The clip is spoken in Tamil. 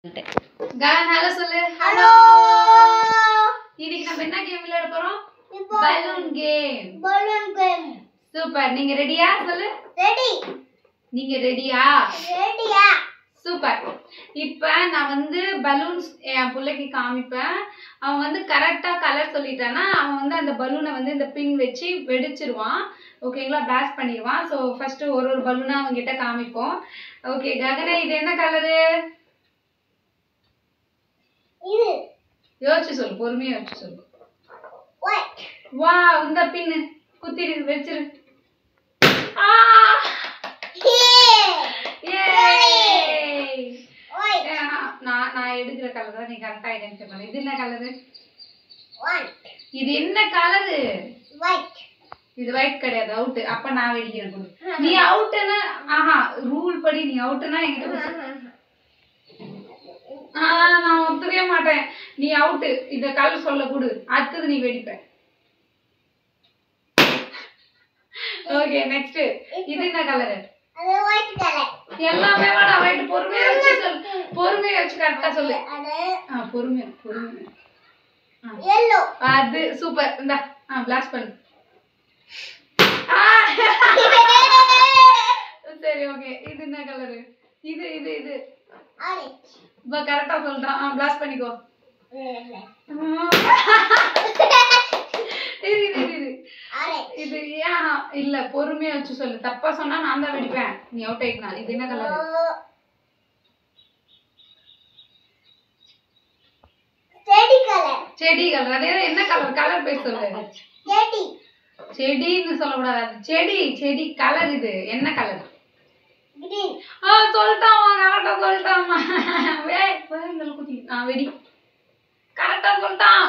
ககன் ஹலோ சொல்லு. ஹலோ. இன்னைக்கு நம்ம என்ன கேம் விளையாட போறோம்? Balloon game. Balloon game. Super. நீங்க ரெடியா சொல்லு? ரெடி. நீங்க ரெடியா? ரெடியா. சூப்பர். இப்போ நான் வந்து பலூன்ஸ் என் பிள்ளைக்கு காமிப்பேன். அவன் வந்து கரெக்டா கலர் சொல்லிட்டானா அவன் வந்து அந்த பலூனை வந்து இந்த பின் வச்சு வெடிச்சிருவான். ஓகேங்களா? பிளாஸ்ட் பண்ணிடுவான். ஸோ ஃபர்ஸ்ட் ஒரு ஒரு பலூனா அவங்க கிட்ட காமிப்போம். ஓகே ககனே, இது என்ன கலரு? இது யோசிச்சு சொல்லு, பொறுமையா யோசிச்சு சொல்லு. ஒயிட். வா, இந்த பின்னு குத்திரு, வெச்சிரு. ஆ நான் எடுக்கிற கலர் தான் நீ கரெக்டா ஐடென்டிஃபை பண்ணு. இது என்ன கலரு? ஒயிட். இது என்ன கலரு? ஒயிட். இது ஒயிட் கிடையாது, அவுட். அப்ப நான் வெடிக்கிறேன் கொடு. நீ அவுட்னா ஆஹா, ரூல் படி நீ அவுட்னா என்கிட்ட கொடு. நான் ஒத்துக்கவே மாட்டேன். நீ அவுட். இந்த கலர் சொல்ல கொடு, அடுத்தது நீ வெடிப்ப. Okay next. இது என்ன கலரு? அது ஒயிட் கலர். எல்லாமே வேணாம், ஒயிட். பொறுமையா வச்சு சொல்லு, பொறுமையா வச்சு கரெக்டா சொல்லு. அது பொறுமையா பொறுமையா. yellow. அது சூப்பர். இந்தா பிளாஸ்ட் பண்ணு. சரி ஓகே. இது என்ன கலரு? இது இது இது orange. இப்ப கரெக்டா சொல்றான். பிளாஸ்ட் பண்ணிக்கோ. இது இது இது orange. இது ஏன் இல்ல, பொறுமையா வச்சு சொல்லு. தப்பா சொன்னா நான் தான் வெடிப்பேன். நீ அவுட் ஆயிட்டா. இது என்ன கலரு? செடி கலர். செடி கலர். அதே என்ன கலர்? கலர் பேர் சொல்லு. செடி. செடின்னு சொல்லக்கூடாது, அது செடி. செடி கலர். இது என்ன கலர்? green. சொல்லிட்டாமா, கரெக்டா சொல்லிட்டாமா. வெடி. கரெக்டா சொல்லிட்டான்.